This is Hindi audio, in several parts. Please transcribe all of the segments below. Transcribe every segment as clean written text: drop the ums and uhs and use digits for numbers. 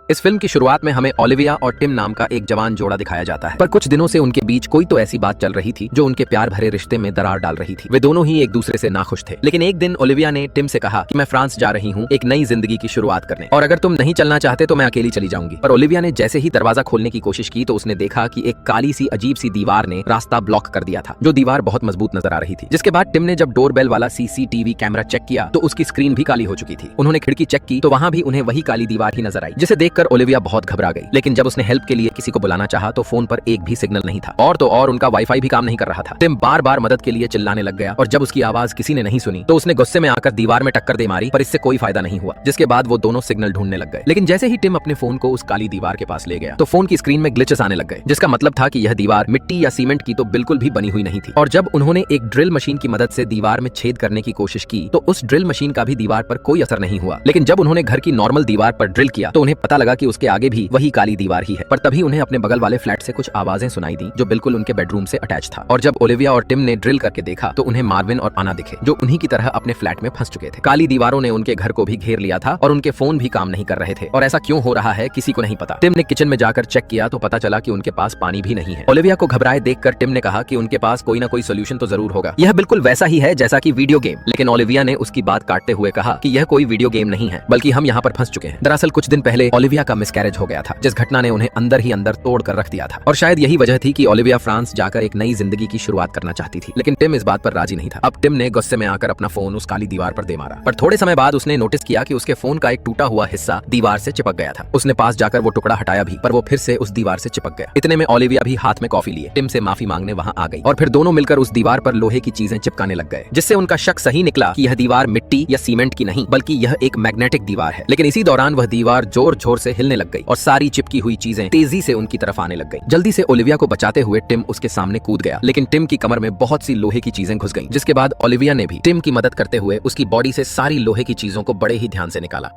इस फिल्म की शुरुआत में हमें ओलिविया और टिम नाम का एक जवान जोड़ा दिखाया जाता है, पर कुछ दिनों से उनके बीच कोई तो ऐसी बात चल रही थी जो उनके प्यार भरे रिश्ते में दरार डाल रही थी। वे दोनों ही एक दूसरे से नाखुश थे। लेकिन एक दिन ओलिविया ने टिम से कहा कि मैं फ्रांस जा रही हूँ एक नई जिंदगी की शुरुआत करने, और अगर तुम नहीं चलना चाहते तो मैं अकेली चली जाऊंगी। पर ओलिविया ने जैसे ही दरवाजा खोलने की कोशिश की तो उसने देखा कि एक काली सी अजीब सी दीवार ने रास्ता ब्लॉक कर दिया था, जो दीवार बहुत मजबूत नजर आ रही थी। जिसके बाद टिम ने जब डोरबेल वाला सीसीटीवी कैमरा चेक किया तो उसकी स्क्रीन भी काली हो चुकी थी। उन्होंने खिड़की चेक की तो वहां भी उन्हें वही काली दीवार ही नजर आई, जिसे देखकर ओलिविया बहुत घबरा गई। लेकिन जब उसने हेल्प के लिए किसी को बुलाना चाहा तो फोन पर एक भी सिग्नल नहीं था, और तो और उनका वाईफाई भी काम नहीं कर रहा था। टिम बार बार मदद के लिए चिल्लाने लग गया, और जब उसकी आवाज किसी ने नहीं सुनी तो उसने गुस्से में आकर दीवार में टक्कर दे मारी, पर इससे कोई फायदा नहीं हुआ। जिसके बाद वो दोनों सिग्नल ढूंढने लग गए। लेकिन जैसे ही टिम अपने फोन को उस काली दीवार के पास ले गया तो फोन की स्क्रीन में ग्लिचेस आने लग गए, जिसका मतलब था कि यह दीवार मिट्टी या सीमेंट की तो बिल्कुल भी बनी हुई नहीं थी। और जब उन्होंने एक ड्रिल मशीन की मदद से दीवार में छेद करने की कोशिश की तो उस ड्रिल मशीन का भी दीवार पर कोई असर नहीं हुआ। लेकिन जब उन्होंने घर की नॉर्मल दीवार पर ड्रिल किया तो उन्हें पता लगा कि उसके आगे भी वही काली दीवार ही है। पर तभी उन्हें अपने बगल वाले फ्लैट से कुछ आवाजें सुनाई दी जो बिल्कुल उनके बेडरूम से अटैच था। और जब ओलिविया और टिम ने ड्रिल करके देखा तो उन्हें मार्विन और आना दिखे, जो उन्हीं की तरह अपने फ्लैट में फंस चुके थे। काली दीवारों ने उनके घर को भी घेर लिया था और उनके फोन भी काम नहीं कर रहे थे, और ऐसा क्यों हो रहा है किसी को नहीं पता। टिम ने किचन में जाकर चेक किया तो पता चला कि उनके पास पानी भी नहीं है। ओलिविया को घबराए देखकर टिम ने कहा कि उनके पास कोई ना कोई सोल्यूशन तो जरूर होगा, यह बिल्कुल वैसा ही है जैसा कि वीडियो गेम। लेकिन ओलिविया ने उसकी बात काटते हुए कहा कि यह कोई वीडियो गेम नहीं है, बल्कि हम यहाँ पर फंस चुके हैं। दरअसल कुछ दिन पहले ओलिविया का मिसकैरेज हो गया था, जिस घटना ने उन्हें अंदर ही अंदर तोड़ कर रख दिया था, और शायद यही वजह थी कि ओलिविया फ्रांस जाकर एक नई जिंदगी की शुरुआत करना चाहती थी। लेकिन टिम इस बात पर राजी नहीं था। अब टिम ने गुस्से में आकर अपना फोन उस काली दीवार पर दे मारा, पर थोड़े समय बाद उसने नोटिस किया कि उसके फोन का एक टूटा हुआ हिस्सा दीवार से चिपक गया था। उसने पास जाकर वो टुकड़ा हटाया भी, पर वो फिर से उस दीवार से चिपक गया। इतने में ओलिविया भी हाथ में कॉफी लिए टिम से माफी मांगने वहां आ गई, और फिर दोनों मिलकर उस दीवार पर लोहे की चीजें चिपकाने लग गए, जिससे उनका शक सही निकला कि यह दीवार मिट्टी या सीमेंट की नहीं बल्कि यह एक मैग्नेटिक दीवार है। लेकिन इसी दौरान वह दीवार जोर जोर से हिलने लग गई और सारी चिपकी हुई चीजें तेजी से उनकी तरफ आने लग गई। जल्दी से ओलिविया को बचाते हुए टिम उसके सामने कूद गया, लेकिन टिम की कमर में बहुत सी लोहे की चीजें घुस गईं। जिसके बाद ओलिविया ने भी टिम की मदद करते हुए उसकी बॉडी से सारी लोहे की चीजों को बड़े ही ध्यान से निकाला,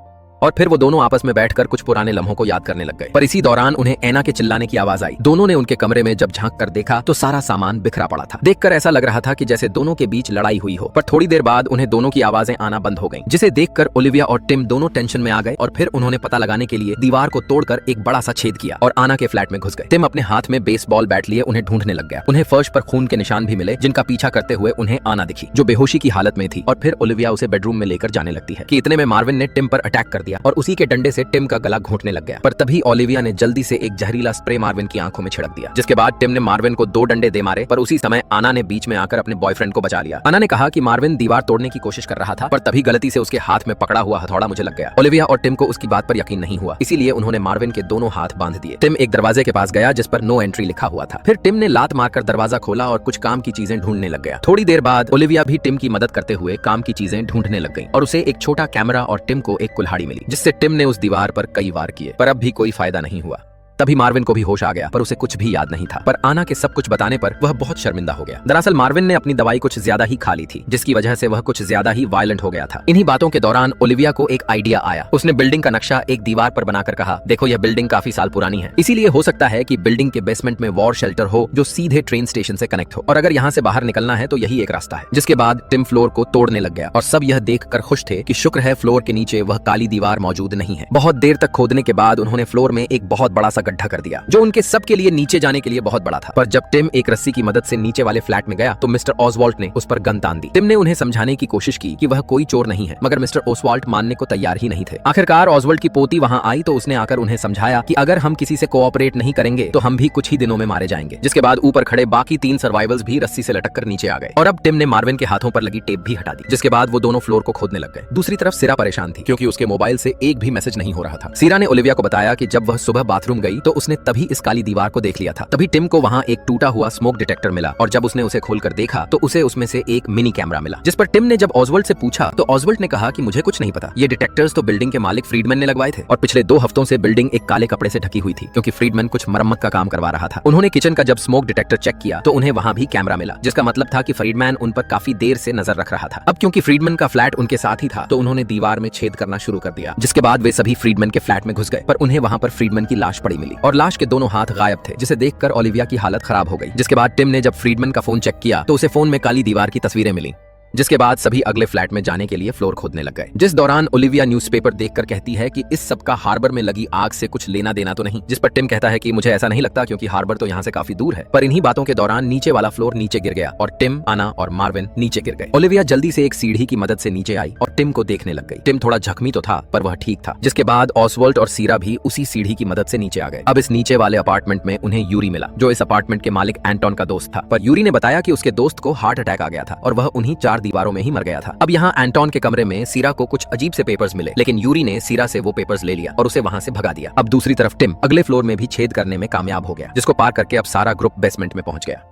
और फिर वो दोनों आपस में बैठकर कुछ पुराने लम्हों को याद करने लग गए। पर इसी दौरान उन्हें ऐना के चिल्लाने की आवाज आई। दोनों ने उनके कमरे में जब झांक कर देखा तो सारा सामान बिखरा पड़ा था। देखकर ऐसा लग रहा था कि जैसे दोनों के बीच लड़ाई हुई हो। पर थोड़ी देर बाद उन्हें दोनों की आवाजें आना बंद हो गईं, जिसे देखकर ओलिविया और टिम दोनों टेंशन में आ गए, और फिर उन्होंने पता लगाने के लिए दीवार को तोड़कर एक बड़ा सा छेद किया और आना के फ्लैट में घुस गए। टिम अपने हाथ में बेसबॉल बैट लिए उन्हें ढूंढने लग गया। उन्हें फर्श पर खून के निशान भी मिले, जिनका पीछा करते हुए उन्हें आना दिखी, जो बेहोशी की हालत में थी। और फिर ओलिविया उसे बेडरूम में लेकर जाने लगती है कि इतने में मार्विन ने टिम पर अटैक कर दिया और उसी के डंडे से टिम का गला घोंटने लग गया। पर तभी ओलिविया ने जल्दी से एक जहरीला स्प्रे मार्विन की आंखों में छिड़क दिया। जिसके बाद टिम ने मार्विन को 2 डंडे दे मारे, पर उसी समय आना ने बीच में आकर अपने बॉयफ्रेंड को बचा लिया। आना ने कहा कि मार्विन दीवार तोड़ने की कोशिश कर रहा था, पर तभी गलती से उसके हाथ में पकड़ा हुआ हथौड़ा मुझे लग गया। ओलिविया और टिम को उसकी बात पर यकीन नहीं हुआ, इसीलिए उन्होंने मार्विन के दोनों हाथ बांध दिए। टिम एक दरवाजे के पास गया जिस पर नो एंट्री लिखा हुआ था। फिर टिम ने लात मारकर दरवाजा खोला और कुछ काम की चीजें ढूंढने लग गया। थोड़ी देर बाद ओलिविया भी टिम की मदद करते हुए काम की चीजें ढूंढने लग गई, और उसे एक छोटा कैमरा और टिम को एक कुल्हाड़ी मिली, जिससे टिम ने उस दीवार पर कई वार किए, पर अब भी कोई फायदा नहीं हुआ। तभी मार्विन को भी होश आ गया, पर उसे कुछ भी याद नहीं था। पर आना के सब कुछ बताने पर वह बहुत शर्मिंदा हो गया। दरअसल मार्विन ने अपनी दवाई कुछ ज्यादा ही खा ली थी, जिसकी वजह से वह कुछ ज्यादा ही वायलेंट हो गया था। इन्हीं बातों के दौरान ओलिविया को एक आइडिया आया। उसने बिल्डिंग का नक्शा एक दीवार पर बनाकर कहा, देखो यह बिल्डिंग काफी साल पुरानी है, इसीलिए हो सकता है कि बिल्डिंग के बेसमेंट में वॉर शेल्टर हो जो सीधे ट्रेन स्टेशन से कनेक्ट हो, और अगर यहाँ से बाहर निकलना है तो यही एक रास्ता है। जिसके बाद टिम फ्लोर को तोड़ने लग गया, और सब यह देखकर खुश थे कि शुक्र है फ्लोर के नीचे वह काली दीवार मौजूद नहीं है। बहुत देर तक खोदने के बाद उन्होंने फ्लोर में एक बहुत बड़ा सा गड्ढा कर दिया, जो उनके सबके लिए नीचे जाने के लिए बहुत बड़ा था। पर जब टिम एक रस्सी की मदद से नीचे वाले फ्लैट में गया तो मिस्टर ऑसवाल्ट ने उस पर गन तान दी। टिम ने उन्हें समझाने की कोशिश की कि वह कोई चोर नहीं है, मगर मिस्टर ऑसवाल्ट मानने को तैयार ही नहीं थे। आखिरकार ऑसवाल्ट की पोती वहां आई तो उसने आकर उन्हें समझाया कि अगर हम किसी से कोऑपरेट नहीं करेंगे तो हम भी कुछ ही दिनों में मारे जाएंगे। जिसके बाद ऊपर खड़े बाकी 3 सर्वाइवल्स भी रस्सी से लटक कर नीचे आ गए, और अब टिम ने मार्विन के हाथों पर लगी टेप भी हटा दी। जिसके बाद वो दोनों फ्लोर को खोदने लग गए। दूसरी तरफ सिरा परेशान थी, क्योंकि उसके मोबाइल से एक भी मैसेज नहीं हो रहा था। सिरा ने ओलिविया को बताया कि जब वह सुबह बाथरूम गई तो उसने तभी इस काली दीवार को देख लिया था। तभी टिम को वहां एक टूटा हुआ स्मोक डिटेक्टर मिला, और जब उसने उसे खोलकर देखा तो उसे उसमें से एक मिनी कैमरा मिला। जिस पर टिम ने जब ऑसवाल्ट से पूछा तो ऑसवाल्ट ने कहा कि मुझे कुछ नहीं पता, ये डिटेक्टर्स तो बिल्डिंग के मालिक फ्रीडमैन ने लगवाए थे, और पिछले 2 हफ्तों से बिल्डिंग एक काले कपड़े से ढकी हुई थी, क्योंकि फ्रीडमैन कुछ मरम्मत का काम करवा रहा था। उन्होंने किचन का जब स्मोक डिटेक्टर चेक किया तो उन्हें वहां भी कैमरा मिला, जिसका मतलब था कि फ्रीडमैन उन पर काफी देर से नजर रख रहा था। अब क्योंकि फ्रीडमैन का फ्लैट उनके साथ ही था तो उन्होंने दीवार में छेद करना शुरू कर दिया। जिसके बाद वे सभी फ्रीडमैन के फ्लैट में घुस गए, पर उन्हें वहां पर फ्रीडमैन की लाश पड़ी मिली, और लाश के दोनों हाथ गायब थे, जिसे देखकर ओलिविया की हालत खराब हो गई। जिसके बाद टिम ने जब फ्रीडमैन का फोन चेक किया तो उसे फोन में काली दीवार की तस्वीरें मिली। जिसके बाद सभी अगले फ्लैट में जाने के लिए फ्लोर खोदने लग गए। जिस दौरान ओलिविया न्यूज़पेपर देखकर कहती है कि इस सब का हार्बर में लगी आग से कुछ लेना देना तो नहीं, जिस पर टिम कहता है कि मुझे ऐसा नहीं लगता क्योंकि हार्बर तो यहाँ से काफी दूर है। पर इन्हीं बातों के दौरान नीचे वाला फ्लोर नीचे गिर गया और टिम, आना और मार्विन नीचे गिर गए। ओलिविया जल्दी से एक सीढ़ी की मदद से नीचे आई और टिम को देखने लग गई। टिम थोड़ा जख्मी तो था पर वह ठीक था। जिसके बाद ऑसवाल्ड और सीरा भी उसी सीढ़ी की मदद से नीचे आ गए। अब इस नीचे वाले अपार्टमेंट में उन्हें यूरी मिला, जो इस अपार्टमेंट के मालिक एंटोन का दोस्त था। पर यूरी ने बताया कि उसके दोस्त को हार्ट अटैक आ गया था और वह उन्हीं 4 दीवारों में ही मर गया था। अब यहाँ एंटोन के कमरे में सीरा को कुछ अजीब से पेपर्स मिले, लेकिन यूरी ने सीरा से वो पेपर्स ले लिया और उसे वहाँ से भगा दिया। अब दूसरी तरफ टिम अगले फ्लोर में भी छेद करने में कामयाब हो गया, जिसको पार करके अब सारा ग्रुप बेसमेंट में पहुंच गया।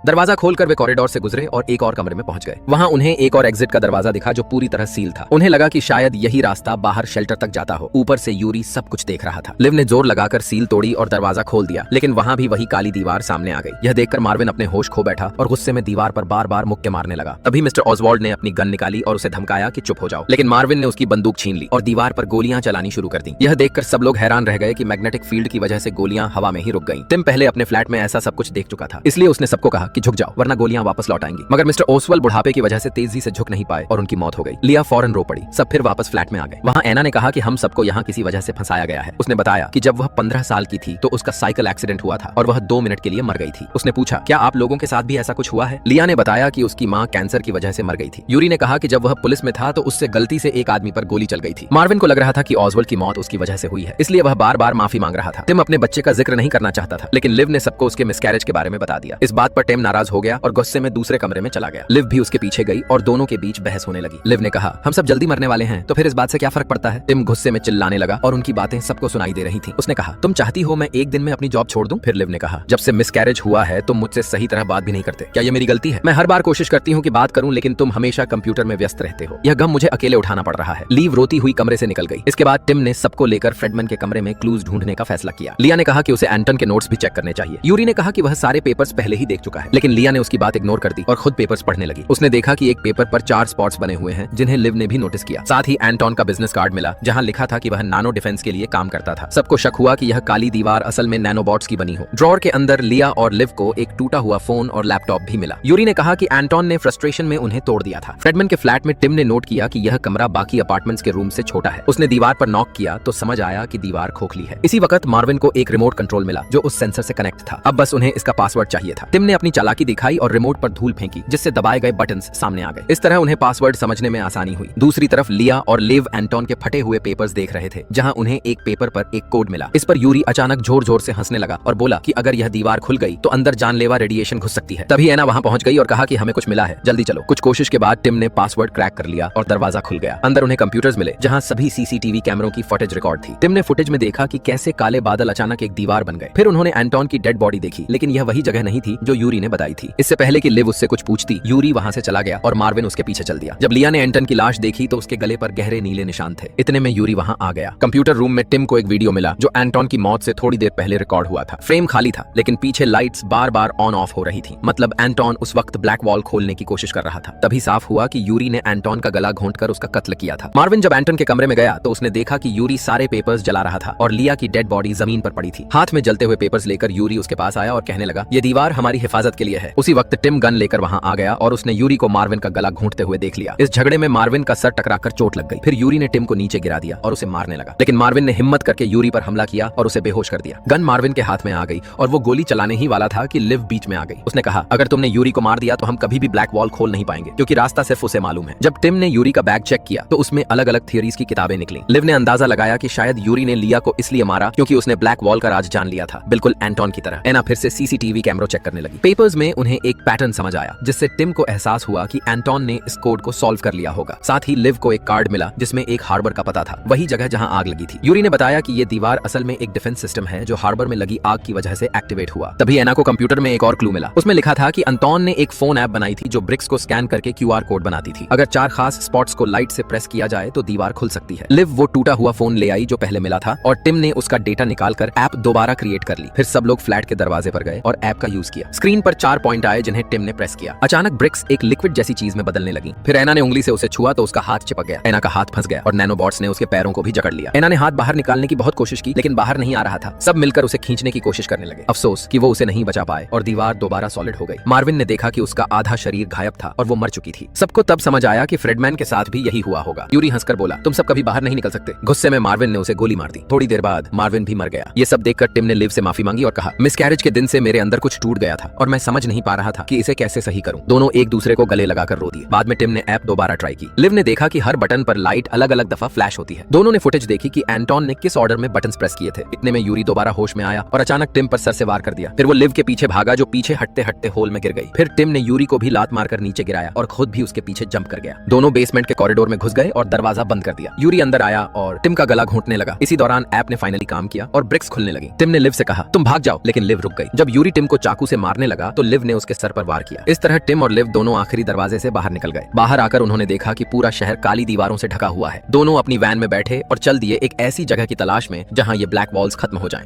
दरवाजा खोलकर वे कॉरिडोर से गुजरे और एक और कमरे में पहुंच गए। वहां उन्हें एक और एग्जिट का दरवाजा दिखा जो पूरी तरह सील था। उन्हें लगा कि शायद यही रास्ता बाहर शेल्टर तक जाता हो। ऊपर से यूरी सब कुछ देख रहा था। लिव ने जोर लगाकर सील तोड़ी और दरवाजा खोल दिया, लेकिन वहां भी वही काली दीवार सामने आ गई। यह देखकर मार्विन अपने होश खो बैठा और गुस्से में दीवार पर बार बार मुक्के मारने लगा। तभी मिस्टर ऑसवाल्ड ने अपनी गन निकाली और उसे धमकाया कि चुप हो जाओ, लेकिन मार्विन ने उसकी बंदूक छीन ली और दीवार पर गोलियां चलानी शुरू कर दी। यह देखकर सब लोग हैरान रह गए कि मैग्नेटिक फील्ड की वजह से गोलियां हवा में ही रुक गईं। टिम पहले अपने फ्लैट में ऐसा सब कुछ देख चुका था, इसलिए उसने सबको कहा कि झुक जाओ वरना गोलियां वापस लौट आएंगी। मगर मिस्टर ओसवाल्ड बुढ़ापे की वजह से तेजी से झुक नहीं पाए और उनकी मौत हो गई। लिया फौरन रो पड़ी। सब फिर वापस फ्लैट में आ गए। वहां एना ने कहा कि हम सबको यहाँ किसी वजह से फंसाया गया है। उसने बताया कि जब वह 15 साल की थी तो उसका साइकिल एक्सीडेंट हुआ था और वह 2 मिनट के लिए मर गई थी। उसने पूछा, क्या आप लोगों के साथ भी ऐसा कुछ हुआ है? लिया ने बताया कि उसकी माँ कैंसर की वजह से मर गई थी। यूरी ने कहा कि जब वह पुलिस में था तो उससे गलती से एक आदमी पर गोली चल गई थी। मार्विन को लग रहा था कि ऑसवाल्ड की मौत उसकी वजह से हुई है, इसलिए वह बार बार माफी मांग रहा था। टिम अपने बच्चे का जिक्र नहीं करना चाहता था, लेकिन लिव ने सबको उसके मिसकैरेज के बारे में बता दिया। इस बात पर टिम नाराज हो गया और गुस्से में दूसरे कमरे में चला गया। लिव भी उसके पीछे गई और दोनों के बीच बहस होने लगी। लिव ने कहा, हम सब जल्दी मरने वाले हैं तो फिर इस बात से क्या फर्क पड़ता है? टिम गुस्से में चिल्लाने लगा और उनकी बातें सबको सुनाई दे रही थी। उसने कहा, तुम चाहती हो मैं एक दिन में अपनी जॉब छोड़ दूं? फिर लिव ने कहा, जब से मिसकैरेज हुआ है तुम मुझसे सही तरह बात भी नहीं करते। क्या ये मेरी गलती है? मैं हर बार कोशिश करती हूँ कि बात करूं, लेकिन तुम हमेशा कंप्यूटर में व्यस्त रहते हो। यह गम मुझे अकेले उठाना पड़ रहा है। लीव रोती हुई कमरे से निकल गई। इसके बाद टिम ने सबको लेकर फ्रेडमैन के कमरे में क्लूज ढूंढने का फैसला किया। लिया ने कहा कि उसे एंटन के नोट्स भी चेक करने चाहिए। यूरी ने कहा कि वह सारे पेपर्स पहले ही देख चुका है, लेकिन लिया ने उसकी बात इग्नोर कर दी और खुद पेपर्स पढ़ने लगी। उसने देखा कि एक पेपर पर 4 स्पॉट्स बने हुए हैं जिन्हें लिव ने भी नोटिस किया। साथ ही एंटोन का बिजनेस कार्ड मिला जहां लिखा था कि वह नानो डिफेंस के लिए काम करता था। सबको शक हुआ कि यह काली दीवार असल में नैनोबॉट्स की बनी हो। ड्रॉअर के अंदर लिया और लिव को एक टूटा हुआ फोन और लैपटॉप भी मिला। यूरी ने कहा कि एंटोन ने फ्रस्ट्रेशन में उन्हें तोड़ दिया था। फ्रेडमैन के फ्लैट में टिम ने नोट किया कि यह कमरा बाकी अपार्टमेंट्स के रूम से छोटा है। उसने दीवार पर नॉक किया तो समझ आया कि दीवार खोखली है। इसी वक्त मार्विन को एक रिमोट कंट्रोल मिला जो उस सेंसर से कनेक्ट था। अब बस उन्हें इसका पासवर्ड चाहिए था। टिम ने अपनी चालाकी दिखाई और रिमोट पर धूल फेंकी, जिससे दबाए गए बटन्स सामने आ गए। इस तरह उन्हें पासवर्ड समझने में आसानी हुई। दूसरी तरफ लिया और लिव एंटोन के फटे हुए पेपर्स देख रहे थे, जहां उन्हें एक पेपर पर एक कोड मिला। इस पर यूरी अचानक जोर जोर से हंसने लगा और बोला कि अगर यह दीवार खुल गई तो अंदर जानलेवा रेडिएशन घुस सकती है। तभी एना वहां पहुंच गई और कहा कि हमें कुछ मिला है, जल्दी चलो। कुछ कोशिश के बाद टिम ने पासवर्ड क्रैक कर लिया और दरवाजा खुल गया। अंदर उन्हें कंप्यूटर्स मिले जहां सभी सीसीटीवी कैमरों की फुटेज रिकॉर्ड थी। टिम ने फुटेज में देखा कि कैसे काले बादल अचानक एक दीवार बन गए। फिर उन्होंने एंटोन की डेड बॉडी देखी, लेकिन यह वही जगह नहीं थी जो यूरी ने बताई थी। इससे पहले कि लिव उससे कुछ पूछती, यूरी वहां से चला गया और मार्विन उसके पीछे चल दिया। जब लिया ने एंटन की लाश देखी तो उसके गले पर गहरे नीले निशान थे। इतने में यूरी वहां आ गया। कंप्यूटर रूम में टिम को एक वीडियो मिला जो एंटोन की मौत से थोड़ी देर पहले रिकॉर्ड हुआ था। फ्रेम खाली था, लेकिन पीछे lights bar bar on off हो रही थी। मतलब एंटोन उस वक्त ब्लैक वॉल खोलने की कोशिश कर रहा था। तभी साफ हुआ कि यूरी ने एंटोन का गला घोंटकर उसका कत्ल किया था। मार्विन जब एंटन के कमरे में गया तो उसने देखा कि यूरी सारे पेपर्स जला रहा था और लिया की डेड बॉडी जमीन पर पड़ी थी। हाथ में जलते हुए पेपर्स लेकर यूरी उसके पास आया और कहने लगा, ये दीवार हमारी हिफाजत के लिए है। उसी वक्त टिम गन लेकर वहां आ गया और उसने यूरी को मार्विन का गला घोंटते हुए देख लिया। इस झगड़े में मार्विन का सर टकराकर चोट लग गई। फिर यूरी ने टिम को नीचे गिरा दिया और उसे मारने लगा, लेकिन मार्विन ने हिम्मत करके यूरी पर हमला किया और उसे बेहोश कर दिया। गन मार्विन के हाथ में आ गई और वो गोली चलाने ही वाला था कि लिव बीच में आ गई। उसने कहा, अगर तुमने यूरी को मार दिया तो हम कभी भी ब्लैक वॉल खोल नहीं पाएंगे, क्योंकि रास्ता सिर्फ उसे मालूम है। जब टिम ने यूरी का बैग चेक किया तो उसमें अलग अलग थियरीज की किताबें निकली। लिव ने अंदाजा लगाया कि शायद यूरी ने लिया को इसलिए मारा क्योंकि उसने ब्लैक वॉल का राज जान लिया था, बिल्कुल एंटोन की तरह। एना फिर से सीसीटीवी कैमरा चेक करने लगी। पेपर्स में उन्हें एक पैटर्न समझ आया, जिससे टिम को एहसास हुआ कि एंटोन ने इस कोड को सॉल्व कर लिया होगा। साथ ही लिव को एक कार्ड मिला जिसमें एक हार्बर का पता था, वही जगह जहां आग लगी थी। यूरी ने बताया कि ये दीवार असल में एक डिफेंस सिस्टम है जो हार्बर में लगी आग की वजह से एक्टिवेट हुआ। तभी एना को कंप्यूटर में एक और क्लू मिला। उसमें लिखा था कि एंटोन ने एक फोन ऐप बनाई थी जो ब्रिक्स को स्कैन करके क्यूआर कोड बनाती थी। अगर 4 खास स्पॉट्स को लाइट से प्रेस किया जाए तो दीवार खुल सकती है। लिव वो टूटा हुआ फोन ले आई जो पहले मिला था और टिम ने उसका डेटा निकालकर ऐप दोबारा क्रिएट कर ली। फिर सब लोग फ्लैट के दरवाजे पर गए और ऐप का यूज किया। स्क्रीन पर पर 4 पॉइंट आए जिन्हें टिम ने प्रेस किया। अचानक ब्रिक्स एक लिक्विड जैसी चीज में बदलने लगी। फिर एना ने उंगली से उसे छुआ तो उसका हाथ चिपक गया। एना का हाथ फंस गया और नैनोबॉट्स ने उसके पैरों को भी जकड़ लिया। एना ने हाथ बाहर निकालने की बहुत कोशिश की लेकिन बाहर नहीं आ रहा था। सब मिलकर उसे खींचने की कोशिश करने लगे। अफसोस कि वो उसे नहीं बचा पाए और दीवार दोबारा सॉलिड हो गई। मार्विन ने देखा कि उसका आधा शरीर गायब था और वो मर चुकी थी। सबको तब समझ आया कि फ्रेडमैन के साथ भी यही हुआ होगा। यूरी हंसकर बोला, तुम सब कभी बाहर नहीं निकल सकते। गुस्से में मार्विन ने उसे गोली मार दी। थोड़ी देर बाद मार्विन भी मर गया। ये सब देखकर टिम ने लिव से माफी मांगी और कहा, मिसकैरेज के दिन से मेरे अंदर कुछ टूट गया था और मैं समझ नहीं पा रहा था कि इसे कैसे सही करूं। दोनों एक दूसरे को गले लगाकर रो दिए। बाद में टिम ने ऐप दोबारा ट्राई की। लिव ने देखा कि हर बटन पर लाइट अलग अलग दफा फ्लैश होती है। दोनों ने फुटेज देखी कि एंटोन ने किस ऑर्डर में बटन प्रेस किए थे। इतने में यूरी दोबारा होश में आया और अचानक टिम पर सर से वार कर दिया। फिर वो लिव के पीछे भागा जो पीछे हटते हटते होल में गिर गई। फिर टिम ने यूरी को भी लात मारकर नीचे गिराया और खुद भी उसके पीछे जंप कर गया। दोनों बेसमेंट के कॉरिडोर में घुस गए और दरवाजा बंद कर दिया। यूरी अंदर आया और टिम का गला घोंटने लगा। इसी दौरान ऐप ने फाइनली काम किया और ब्रिक्स खुलने लगी। टिम ने लिव से कहा, तुम भाग जाओ, लेकिन लिव रुक गई। जब यूरी टिम को चाकू से मारने लगा तो लिव ने उसके सर पर वार किया। इस तरह टिम और लिव दोनों आखिरी दरवाजे से बाहर निकल गए। बाहर आकर उन्होंने देखा कि पूरा शहर काली दीवारों से ढका हुआ है। दोनों अपनी वैन में बैठे और चल दिए एक ऐसी जगह की तलाश में जहां ये ब्लैक वॉल्स खत्म हो जाएं।